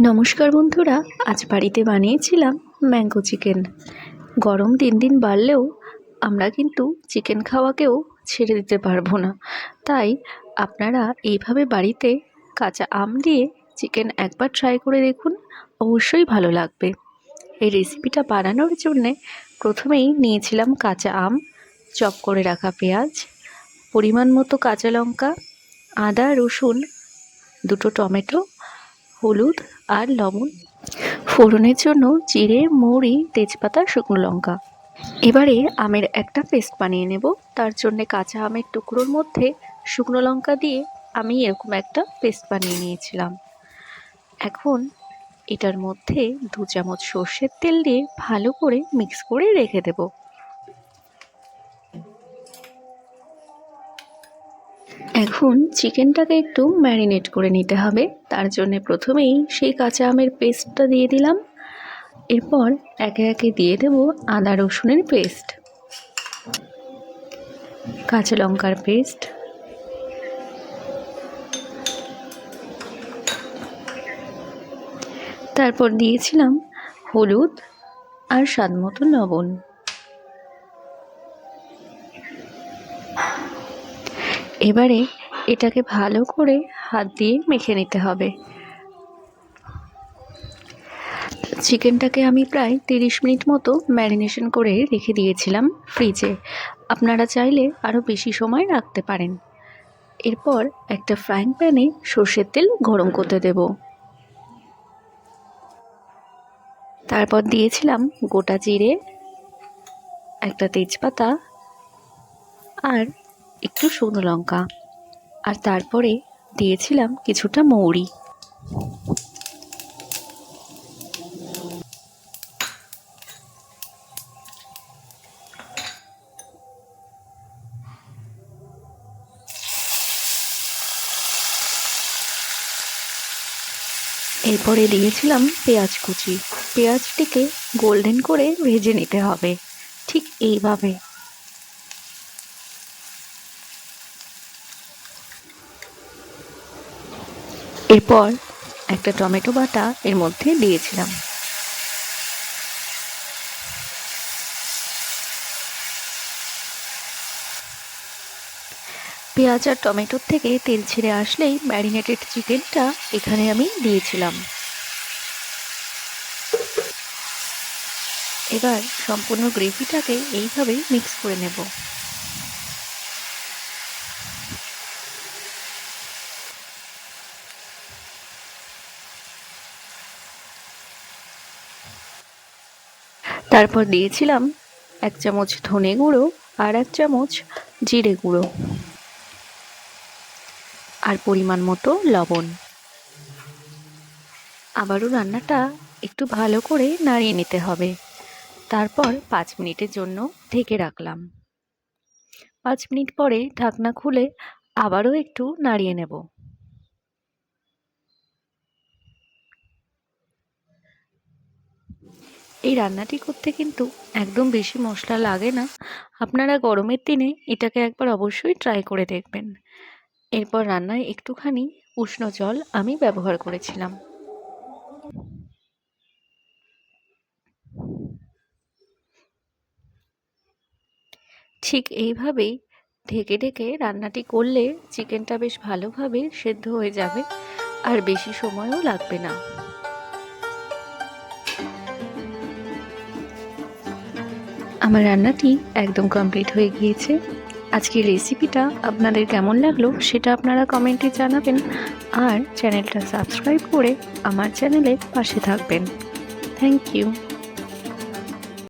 নমস্কার বন্ধুরা, আজ বাড়িতে বানিয়েছিলাম ম্যাঙ্গো চিকেন। গরম দিন দিন বাড়লেও আমরা কিন্তু চিকেন খাওয়াকেও ছেড়ে দিতে পারবো না। তাই আপনারা এইভাবে বাড়িতে কাঁচা আম দিয়ে চিকেন একবার ট্রাই করে দেখুন, অবশ্যই ভালো লাগবে। এই রেসিপিটা বানানোর জন্যে প্রথমেই নিয়েছিলাম কাঁচা আম, চপ করে রাখা পেঁয়াজ, পরিমাণ মতো কাঁচা লঙ্কা, আদা রসুন, দুটো টমেটো, হলুদ আর লবণ, ফোড়নের জন্য জিরে, মৌরি, তেজপাতা, শুকনো লঙ্কা। এবারে আমের একটা পেস্ট বানিয়ে নেব। তার জন্যে কাঁচা আমের টুকরোর মধ্যে শুকনো লঙ্কা দিয়ে আমি এরকম একটা পেস্ট বানিয়ে নিয়েছিলাম। এখন এটার মধ্যে 2 চামচ সর্ষের তেল দিয়ে ভালো করে মিক্স করে রেখে দেব। এখন চিকেনটাকে একটু ম্যারিনেট করে নিতে হবে। তার জন্য প্রথমেই সেই কাঁচা আমের পেস্টটা দিয়ে দিলাম। এরপর একে একে দিয়ে দেব আদা রসুনের পেস্ট, কাঁচা লঙ্কার পেস্ট, তারপর দিয়েছিলাম হলুদ আর স্বাদ মতো লবণ। এবারে এটাকে ভালো করে হাত দিয়ে মেখে নিতে হবে। চিকেনটাকে আমি প্রায় 30 মিনিট মতো ম্যারিনেশন করে রেখে দিয়েছিলাম ফ্রিজে। আপনারা চাইলে আরও বেশি সময় রাখতে পারেন। এরপর একটা ফ্রাইং প্যানে সর্ষের তেল গরম করতে দেব। তারপর দিয়েছিলাম গোটা জিরে, একটা তেজপাতা আর একটু শুকনো লঙ্কা, আর তারপরে দিয়েছিলাম কিছুটা মৌরি। এরপরে দিয়েছিলাম পেঁয়াজ কুচি। পেঁয়াজটিকে গোল্ডেন করে ভেজে নিতে হবে, ঠিক এইভাবে। এরপর একটা টমেটো বাটা এর মধ্যে দিয়েছিলাম। পেঁয়াজ আর টমেটোর থেকে তেল ছেড়ে আসলেই ম্যারিনেটেড চিকেনটা এখানে আমি দিয়েছিলাম। এবার সম্পূর্ণ গ্রেভিটাকে এইভাবে মিক্স করে নেব। তারপর দিয়েছিলাম 1 চামচ ধনে গুঁড়ো আর 1 চামচ জিরে গুঁড়ো আর পরিমাণ মতো লবণ। আবারও রান্নাটা একটু ভালো করে নাড়িয়ে নিতে হবে। তারপর 5 মিনিটের জন্য ঢেকে রাখলাম। 5 মিনিট পরে ঢাকনা খুলে আবারও একটু নাড়িয়ে নেব। এই রান্নাটি করতে কিন্তু একদম বেশি মশলা লাগে না। আপনারা গরমের দিনে এটাকে একবার অবশ্যই ট্রাই করে দেখবেন। এরপর রান্নায় একটুখানি উষ্ণ জল আমি ব্যবহার করেছিলাম। ঠিক এইভাবেই ঢেকে ঢেকে রান্নাটি করলে চিকেনটা বেশ ভালোভাবে সেদ্ধ হয়ে যাবে আর বেশি সময়ও লাগবে না। আমার রান্নাটি একদম কমপ্লিট হয়ে গিয়েছে। আজকের রেসিপিটা আপনাদের কেমন লাগলো সেটা আপনারা কমেন্টে জানাবেন, আর চ্যানেলটা সাবস্ক্রাইব করে আমার চ্যানেলের পাশে থাকবেন। Thank you.